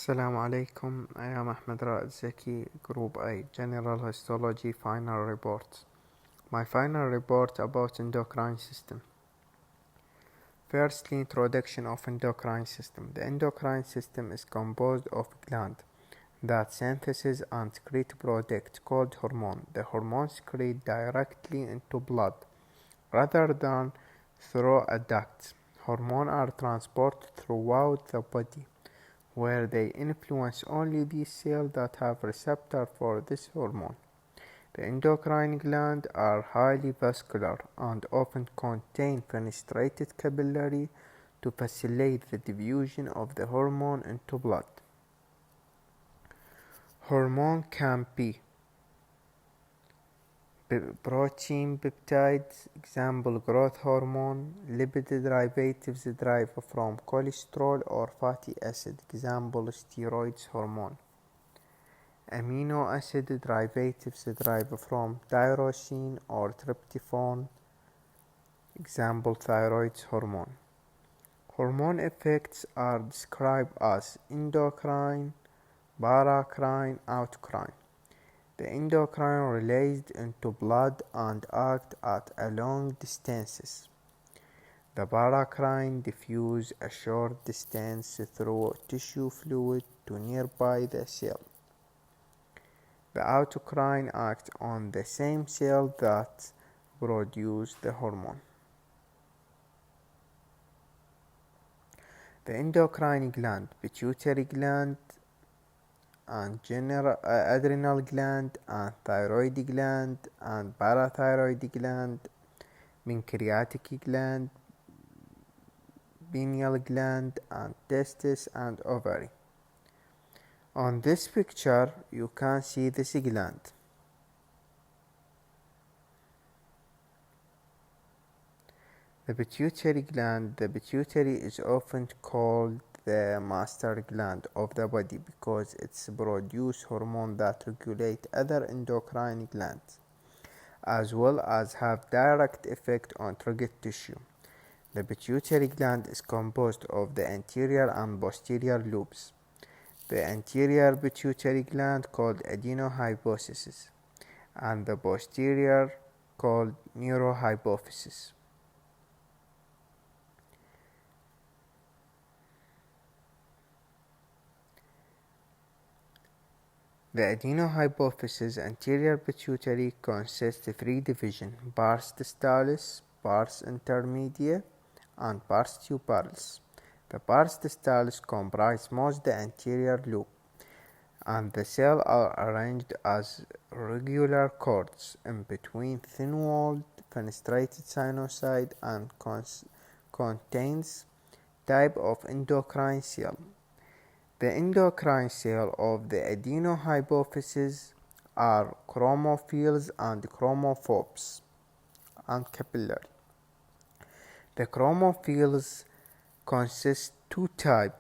Assalamu alaikum. I am Ahmed Ra'ad Zaki, Group A, General Histology Final Report. My final report about endocrine system. Firstly, introduction of endocrine system. The endocrine system is composed of glands that synthesize and secrete product called hormone. The hormones secrete directly into blood rather than through a duct. Hormones are transported throughout the body, where they influence only these cells that have receptors for this hormone. The endocrine glands are highly vascular and often contain fenestrated capillary to facilitate the diffusion of the hormone into blood. Hormone can be protein peptides, example growth hormone, lipid derivatives derived from cholesterol or fatty acid, example steroids hormone, amino acid derivatives derived from tyrosine or tryptophan, example thyroid hormone. Hormone effects are described as endocrine, paracrine, autocrine. The endocrine released into blood and act at a long distances. The paracrine diffuse a short distance through tissue fluid to nearby the cell. The autocrine act on the same cell that produce the hormone. The endocrine gland, pituitary gland, and adrenal gland, and thyroid gland, and parathyroid gland, pancreatic gland, pineal gland, and testes and ovary. On this picture you can see this gland. The pituitary gland. The pituitary is often called the master gland of the body because it produces hormones that regulate other endocrine glands, as well as have direct effect on target tissue. The pituitary gland is composed of the anterior and posterior lobes. The anterior pituitary gland called adenohypophysis, and the posterior called neurohypophysis. The adenohypophysis anterior pituitary consists of three divisions: pars distalis, pars intermedia, and pars tuberculis. The pars distalis comprise most the anterior lobe, and the cells are arranged as regular cords in between thin-walled fenestrated sinusoid and contains type of endocrine cell. The endocrine cell of the adenohypophysis are chromophils and chromophores and capillary. The chromophils consist two types,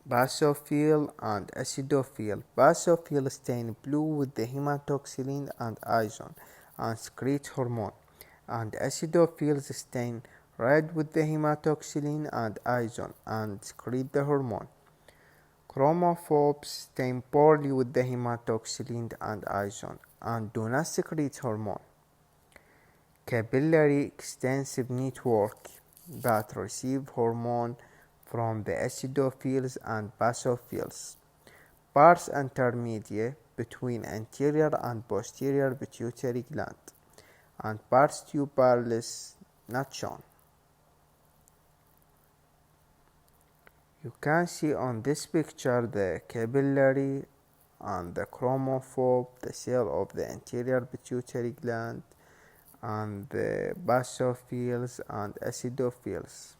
basophil and acidophil. Basophil stain blue with the hematoxylin and ozone and secrete hormone, and acidophils stain red with the hematoxylin and ozone and secrete the hormone. Chromophores stain poorly with the hematoxylin and ozone and do not secrete hormone. Capillary extensive network that receive hormone from the acidophils and basophils. Pars intermedia between anterior and posterior pituitary gland, and pars tuberculis not shown. You can see on this picture the capillary and the chromophore, the cell of the anterior pituitary gland, and the basophils and acidophils.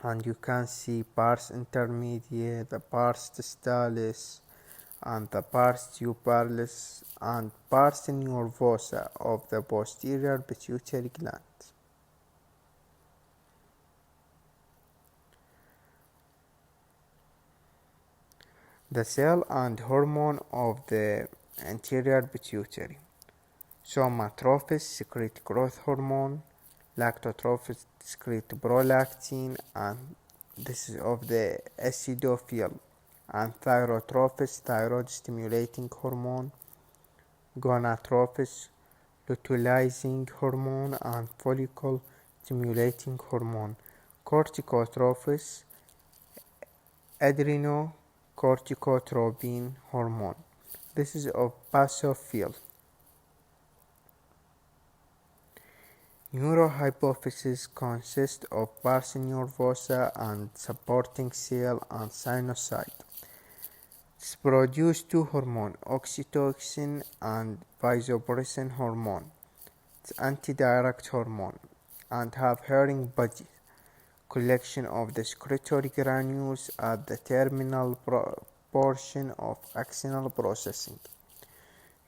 And you can see pars intermedia, the pars distalis, and the pars tuberculis, and pars nervosa of the posterior pituitary gland. The cell and hormone of the anterior pituitary. Somatrophs secrete growth hormone, lactotrophs secrete prolactin, and This is of the acidophil and thyrotrophus, thyroid stimulating hormone, gonatrophus, luteinizing hormone and follicle stimulating hormone, corticotrophus, adrenocorticotropin hormone. This is of basophil. Neurohypophysis consists of pars nervosa and supporting cell and sinusoid. It produces two hormones, oxytocin and vasopressin hormone. It's antidirect hormone and have herring body, collection of the secretory granules at the terminal portion of axonal processing.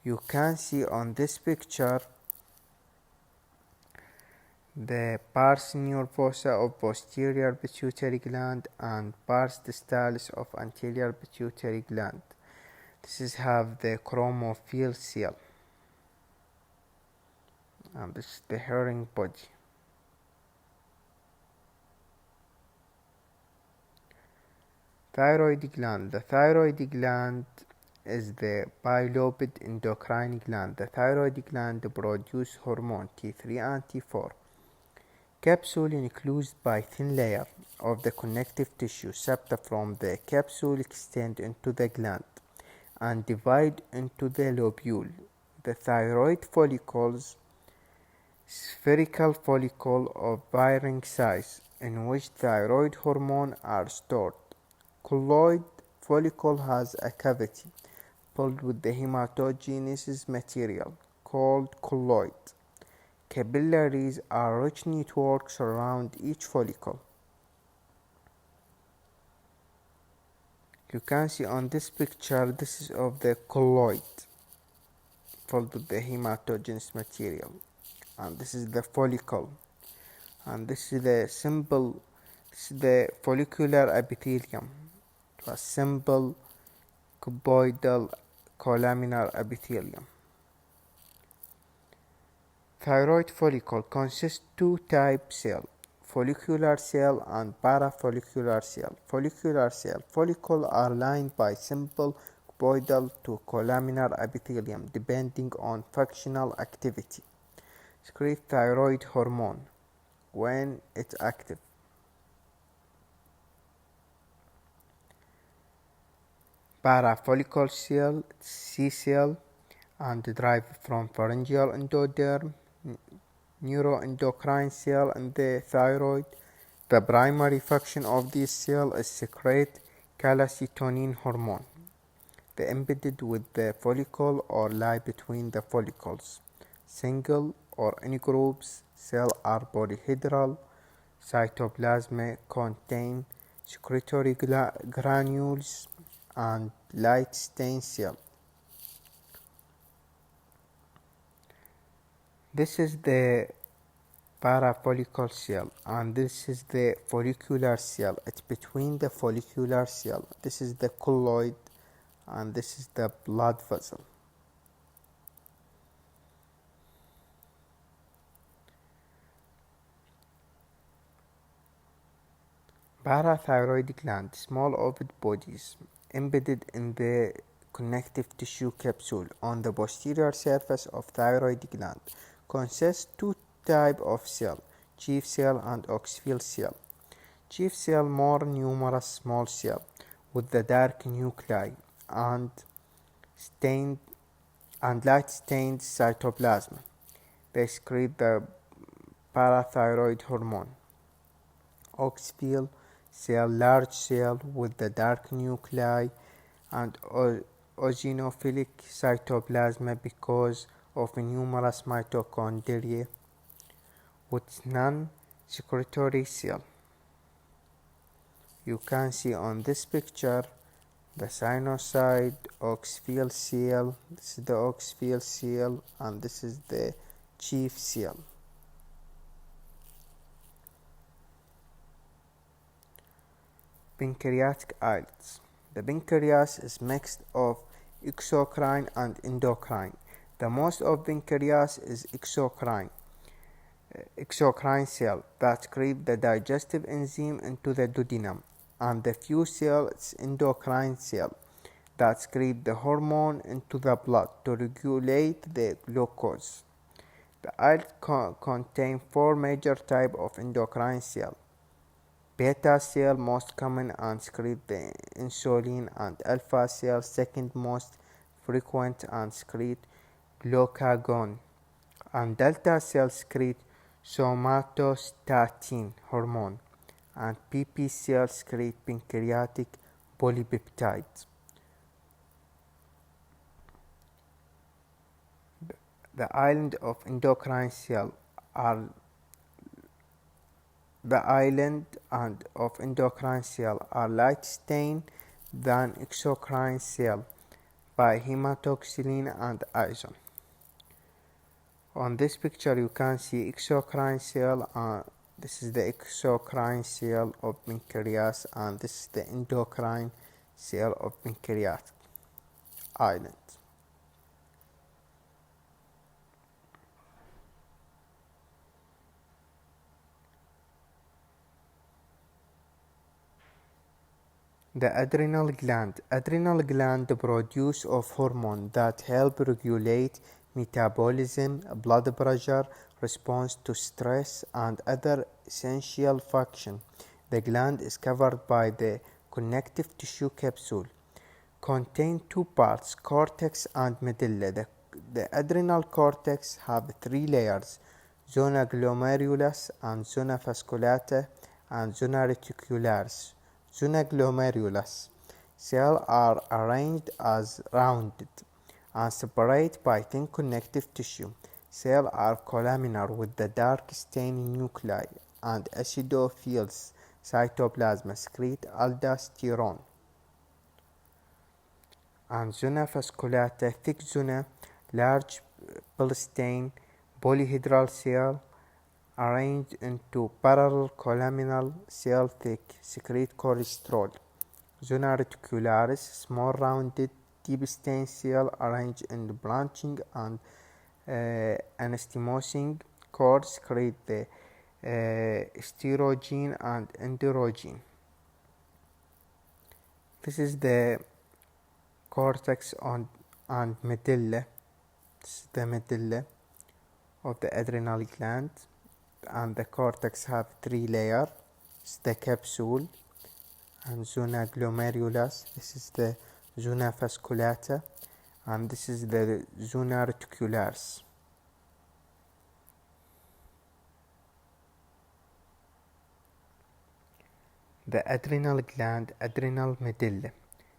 You can see on this picture the pars nervosa of posterior pituitary gland and pars distalis of anterior pituitary gland. This is have the chromophil cell, and this is the herring body. Thyroid gland. The thyroid gland is the bilobed endocrine gland. The thyroid gland produces hormone T3 and T4. Capsule enclosed by thin layer of the connective tissue. Septa from the capsule extend into the gland and divide into the lobule. The thyroid follicles, spherical follicle of varying size, in which thyroid hormone are stored. Colloid follicle has a cavity filled with the hematogenesis material called colloid. Capillaries are rich networks around each follicle. You can see on this picture, this is of the colloid filled with the hematogenous material, and this is the follicle, and this is the symbol. This is the follicular epithelium, a simple cuboidal columnar epithelium. Thyroid follicle consists two type cell, follicular cell and parafollicular cell. Follicular cell follicle are lined by simple cuboidal to columnar epithelium depending on functional activity. Secrete thyroid hormone when it's active. Parafollicular cell, C cell, and derived from pharyngeal endoderm, neuroendocrine cell in the thyroid. The primary function of this cell is secrete calcitonin hormone. They embedded with the follicle or lie between the follicles. Single or in groups, cells are polyhedral. Cytoplasm contain secretory granules and light stain cell. This is the parafollicular cell and this is the follicular cell. It's between the follicular cell. This is the colloid and this is the blood vessel. Parathyroid gland, small ovid bodies embedded in the connective tissue capsule on the posterior surface of thyroid gland, consists two types of cell, chief cell and oxphial cell. Chief cell more numerous small cell with the dark nuclei and light stained cytoplasm. They secrete the parathyroid hormone. Oxphial cell, large cell with the dark nuclei and eosinophilic cytoplasm because of numerous mitochondria with non-secretory cell. You can see on this picture the sinusoid, oxphial cell. This is the oxphial cell and this is the chief cell. Pancreatic islets. The pancreas is mixed of exocrine and endocrine. The most of pancreas is exocrine. exocrine cell that secrete the digestive enzyme into the duodenum, and the fuse cell is endocrine cell that secrete the hormone into the blood to regulate the glucose. The islet contain four major types of endocrine cell. Beta cell most common and secrete the insulin, and alpha cell second most frequent and secrete glucagon, and delta cell secrete somatostatin hormone, and PP cell secrete pancreatic polypeptides. The island of endocrine cell are light stained than exocrine cell by hematoxylin and ozone. On this picture you can see exocrine cell. This is the exocrine cell of pancreas, and this is the endocrine cell of pancreas island. The adrenal gland. Adrenal gland produce of hormone that help regulate metabolism, blood pressure, response to stress, and other essential function. The gland is covered by the connective tissue capsule. Contain two parts, cortex and medulla. The adrenal cortex have three layers: zona glomerulus and zona fasciculata and zona reticularis. Zona glomerulus cells are arranged as rounded and separate by thin connective tissue. Cells are columnar with the dark staining nuclei, and acidophilous cytoplasm secrete aldosterone. And zona fasciculata, thick zona, large pill-stained polyhedral cell arranged into parallel columnar cell thick, secrete cholesterol. Zona reticularis, small rounded deep stained cell arranged in branching and anastomosing cord, secrete the estrogen and androgen. This is the cortex and medulla. This is the medulla of the adrenal gland, and the cortex have three layers. It's the capsule and zona glomerulus. This is the zona fasciculata, and this is the zona reticularis. The adrenal gland, adrenal medulla.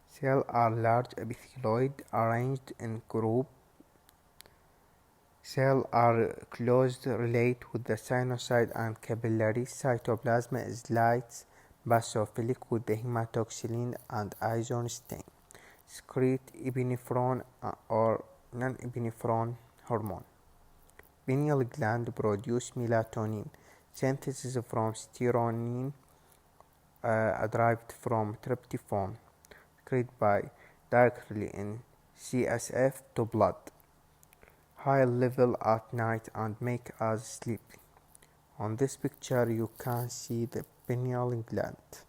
Cells are large epithelioid arranged in group. Cells are closely related with the sinusoid and capillary. Cytoplasm is light basophilic with the hematoxylin and ozone stain. Secrete epinephrine or non-epinephrine hormone. Pineal gland produce melatonin. Synthesis from serotonin derived from tryptophan. Secreted by directly in CSF to blood. High level at night and make us sleepy. On this picture you can see the pineal gland.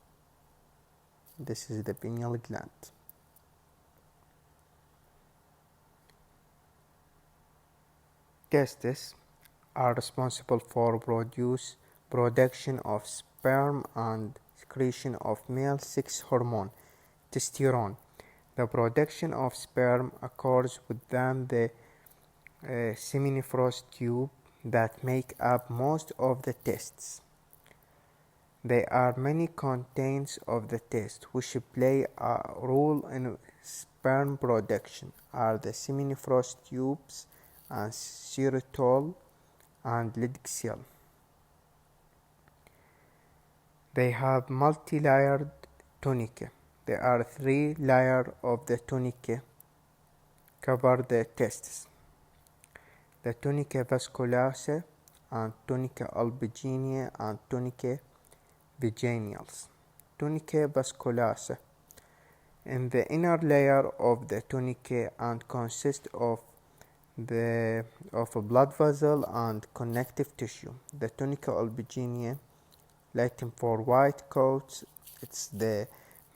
This is the pineal gland. Testes are responsible for production of sperm and secretion of male sex hormone, testosterone. The production of sperm occurs within the seminiferous tube that make up most of the testes. There are many contents of the test which play a role in sperm production are the seminiferous tubes and serotol and Leydig cell. They have multi-layered tunica. There are 3 layers of the tunica cover the testes. The tunica vasculosa and tunica albuginea and tunica vaginals. Tunica vasculosa in the inner layer of the tunica and consists of the of a blood vessel and connective tissue. The tunica albuginea, Latin for white coat, it's the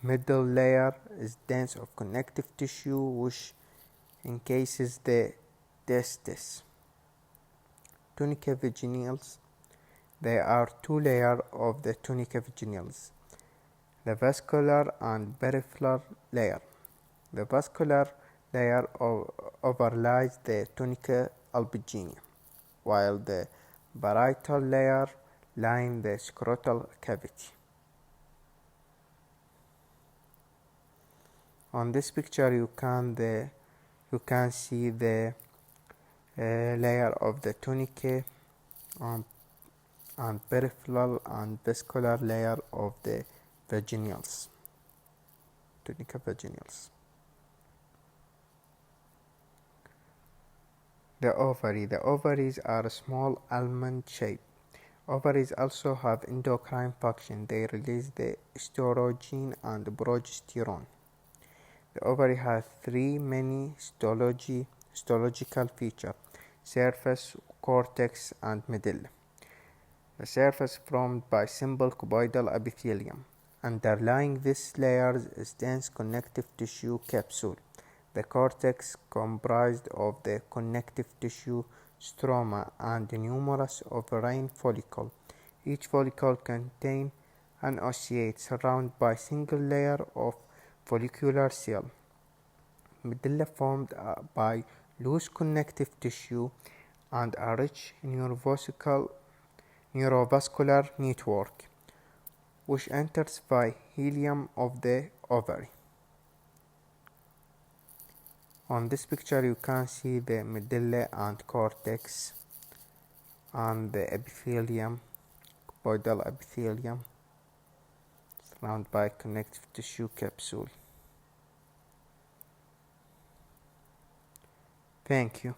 middle layer is dense of connective tissue which encases the testes. Tunica vaginales, there are two layers of the tunica vaginales, the vascular and peripheral layer. The vascular layer overlies the tunica albuginea, while the parietal layer lines the scrotal cavity. On this picture you can see the layer of the tunica and peripheral and vascular layer of the vaginals, tunica vaginals. The ovary. The ovaries are small almond shaped. Ovaries also have endocrine function. They release the estrogen and progesterone. The ovary has three main histological features: surface, cortex, and medulla. The surface formed by simple cuboidal epithelium. Underlying this layer is dense connective tissue capsule. The cortex comprised of the connective tissue stroma and numerous ovarian follicles. Each follicle contains an oocyte surrounded by a single layer of follicular cell. Medulla formed by loose connective tissue and a rich neurovascular network, which enters by hilum of the ovary. On this picture you can see the medulla and cortex and the epithelium, cuboidal epithelium, surrounded by connective tissue capsule. Thank you.